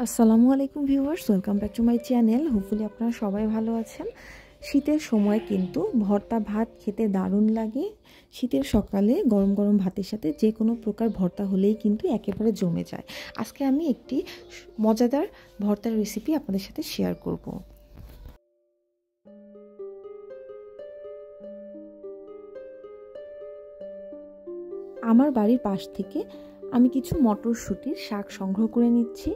আসসালামু আলাইকুম viewers, welcome back to my channel. Hopefully আপনারা সবাই ভালো আছেন। শীতের সময় কিন্তু ভর্তা ভাত খেতে দারুণ লাগে। শীতের সকালে গরম গরম ভাতের সাথে যে কোনো প্রকার ভর্তা হলেই কিন্তু একেবারে জমে যায়। আজকে আমি একটি মজাদার ভর্তার রেসিপি আপনাদের সাথে শেয়ার করব। আমার বাড়ির পাশ থেকে আমি কিছু মটরশুঁটির শাক সংগ্রহ করে নিচ্ছি।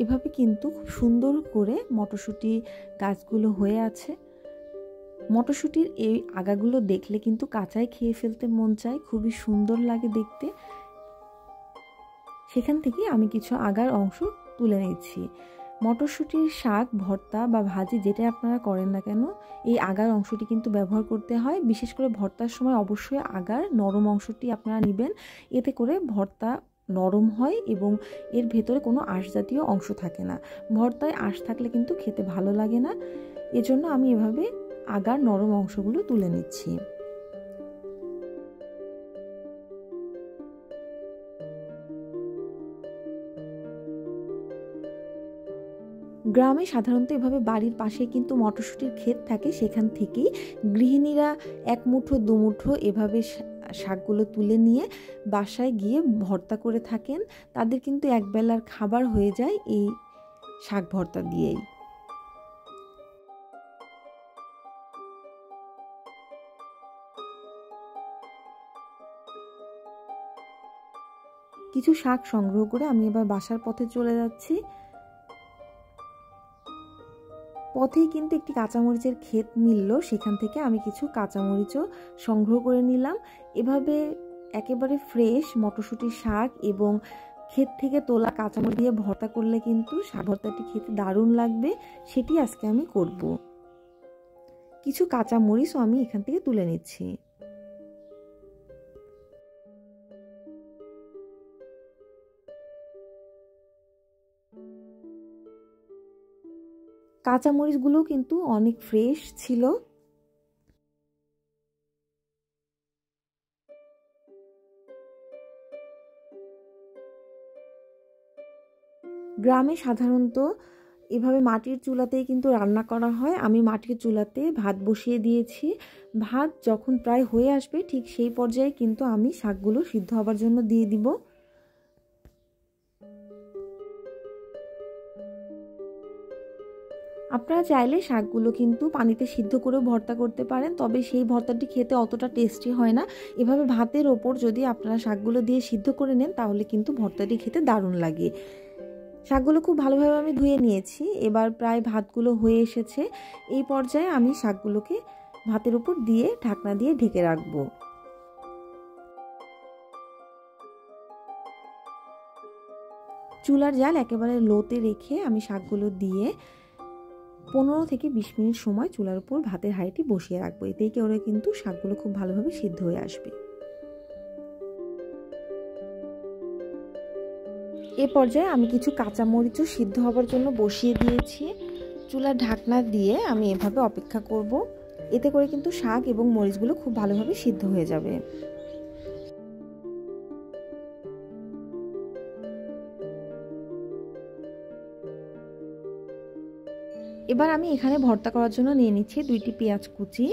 এভাবে কিন্তু খুব সুন্দর করে মটরশুঁটি গাছগুলো হয়ে আছে। মটরশুঁটির এই আগাগুলো দেখলে কিন্তু কাঁচাই খেয়ে ফেলতে মন চায়, খুবই সুন্দর লাগে দেখতে। সেখান থেকে আমি কিছু আগার অংশ তুলে নিচ্ছি। মটরশুঁটির শাক ভর্তা বা ভাজি যেটা আপনারা করেন না কেন, এই আগার অংশটি কিন্তু ব্যবহার করতে হয়। বিশেষ করে ভর্তার সময় অবশ্যই আগার নরম অংশটি আপনারা নেবেন, এতে করে ভর্তা নরম হয় এবং এর ভেতরে কোনো আঁশ জাতীয় অংশ থাকে না। ভর্তায় আঁশ থাকলে কিন্তু খেতে ভালো লাগে না, এজন্য আমি এভাবে আগার নরম অংশগুলো তুলে নিচ্ছি। গ্রামে সাধারণত এভাবে বাড়ির পাশে কিন্তু মটরশুঁটির ক্ষেত থাকে, সেখান থেকেই গৃহিণীরা এক মুঠো দুমুঠো এভাবে শাকগুলো তুলে নিয়ে বাসায় গিয়ে ভর্তা করে থাকেন। তাদের কিন্তু একবেলার খাবার হয়ে যায় এই শাক ভর্তা দিয়েই। কিছু শাক সংগ্রহ করে আমি এবার বাসার পথে চলে যাচ্ছি। পথেই কিন্তু একটি কাঁচামরিচের ক্ষেত মিলল, সেখান থেকে আমি কিছু কাঁচামরিচও সংগ্রহ করে নিলাম। এভাবে একেবারে ফ্রেশ মটরশুঁটির শাক এবং ক্ষেত থেকে তোলা কাঁচামরিচ দিয়ে ভর্তা করলে কিন্তু শাক ভর্তাটি খেতে দারুণ লাগবে। সেটি আজকে আমি করব। কিছু কাঁচামরিচও আমি এখান থেকে তুলে নিচ্ছি। কাঁচামরিচগুলো কিন্তু অনেক ফ্রেশ ছিল। গ্রামে সাধারণত এভাবে মাটির চুলাতেই কিন্তু রান্না করা হয়। আমি মাটির চুলাতে ভাত বসিয়ে দিয়েছি। ভাত যখন প্রায় হয়ে আসবে ঠিক সেই পর্যায়ে কিন্তু আমি শাকগুলো সিদ্ধ হবার জন্য দিয়ে দিব। আপনারা চাইলে শাকগুলো কিন্তু পানিতে সিদ্ধ করেও ভর্তা করতে পারেন, তবে সেই ভর্তাটি খেতে অতটা টেস্টি হয় না। এভাবে ভাতের ওপর যদি আপনারা শাকগুলো দিয়ে সিদ্ধ করে নেন তাহলে কিন্তু ভর্তাটি খেতে দারুণ লাগে। শাকগুলো খুব ভালোভাবে আমি ধুয়ে নিয়েছি। এবার প্রায় ভাতগুলো হয়ে এসেছে। এই পর্যায়ে আমি শাকগুলোকে ভাতের উপর দিয়ে ঢাকনা দিয়ে ঢেকে রাখবো। চুলার জাল একেবারে লোতে রেখে আমি শাকগুলো দিয়ে 15 থেকে 20 মিনিট সময় চুলার উপর ভাতের হাঁড়িটি বসিয়ে রাখবো। এতেই করে কিন্তু শাকগুলো খুব ভালোভাবে সিদ্ধ হয়ে আসবে। এ পর্যায়ে আমি কিছু কাঁচামরিচও সিদ্ধ হবার জন্য বসিয়ে দিয়েছি। চুলার ঢাকনা দিয়ে আমি এভাবে অপেক্ষা করব। এতে করে কিন্তু শাক এবং মরিচগুলো খুব ভালোভাবে সিদ্ধ হয়ে যাবে। এবার আমি এখানে ভর্তা করার জন্য নিয়ে নিচ্ছি 2টি পেঁয়াজ কুচি।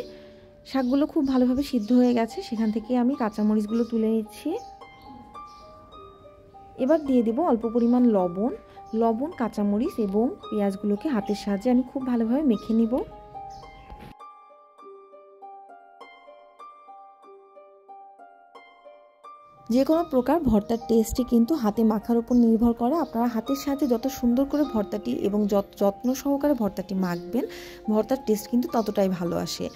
শাকগুলো খুব ভালোভাবে সিদ্ধ হয়ে গেছে, সেখান থেকে আমি কাঁচামরিচগুলো তুলে নিচ্ছি। এবার দিয়ে দেব অল্প পরিমাণ লবণ, কাঁচামরিচ এবং পেঁয়াজগুলোকে হাতের সাহায্যে আমি খুব ভালোভাবে মেখে নিব। যে কোনো প্রকার ভর্তার টেস্টই কিন্তু হাতে মাখার উপর নির্ভর করে। আপনারা হাতের সাহায্যে যত সুন্দর করে ভর্তাটি এবং যত্ন সহকারে ভর্তাটি মাখবেন, ভর্তার টেস্ট কিন্তু ততটাই ভালো আসে।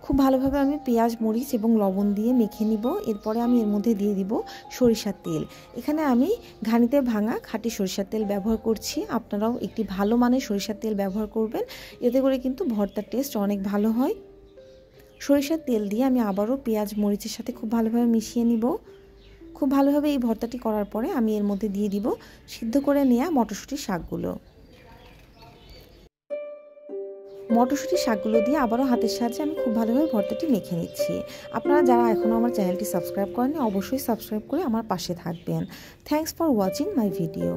খুব ভালোভাবে আমি পেঁয়াজ মরিচ এবং লবণ দিয়ে মেখে নিব। এরপরে আমি এর মধ্যে দিয়ে দিব সরিষার তেল। এখানে আমি ঘানিতে ভাঙা খাঁটি সরিষার তেল ব্যবহার করছি। আপনারাও একটি ভালো মানের সরিষার তেল ব্যবহার করবেন, এতে করে কিন্তু ভর্তার টেস্ট অনেক ভালো হয়। সরিষার তেল দিয়ে আমি আবারও পেঁয়াজ মরিচের সাথে খুব ভালোভাবে মিশিয়ে নিব। খুব ভালোভাবে এই ভর্তাটি করার পরে আমি এর মধ্যে দিয়ে দিব সিদ্ধ করে নেওয়া মটরশুঁটির শাকগুলো। মটরশুঁটির শাকগুলো দিয়ে আবারও হাতের সাহায্যে আমি খুব ভালোভাবে ভর্তাটি মেখে নিচ্ছি। আপনারা যারা এখনও আমার চ্যানেলটি সাবস্ক্রাইব করেননি অবশ্যই সাবস্ক্রাইব করে আমার পাশে থাকবেন। Thanks for watching my video.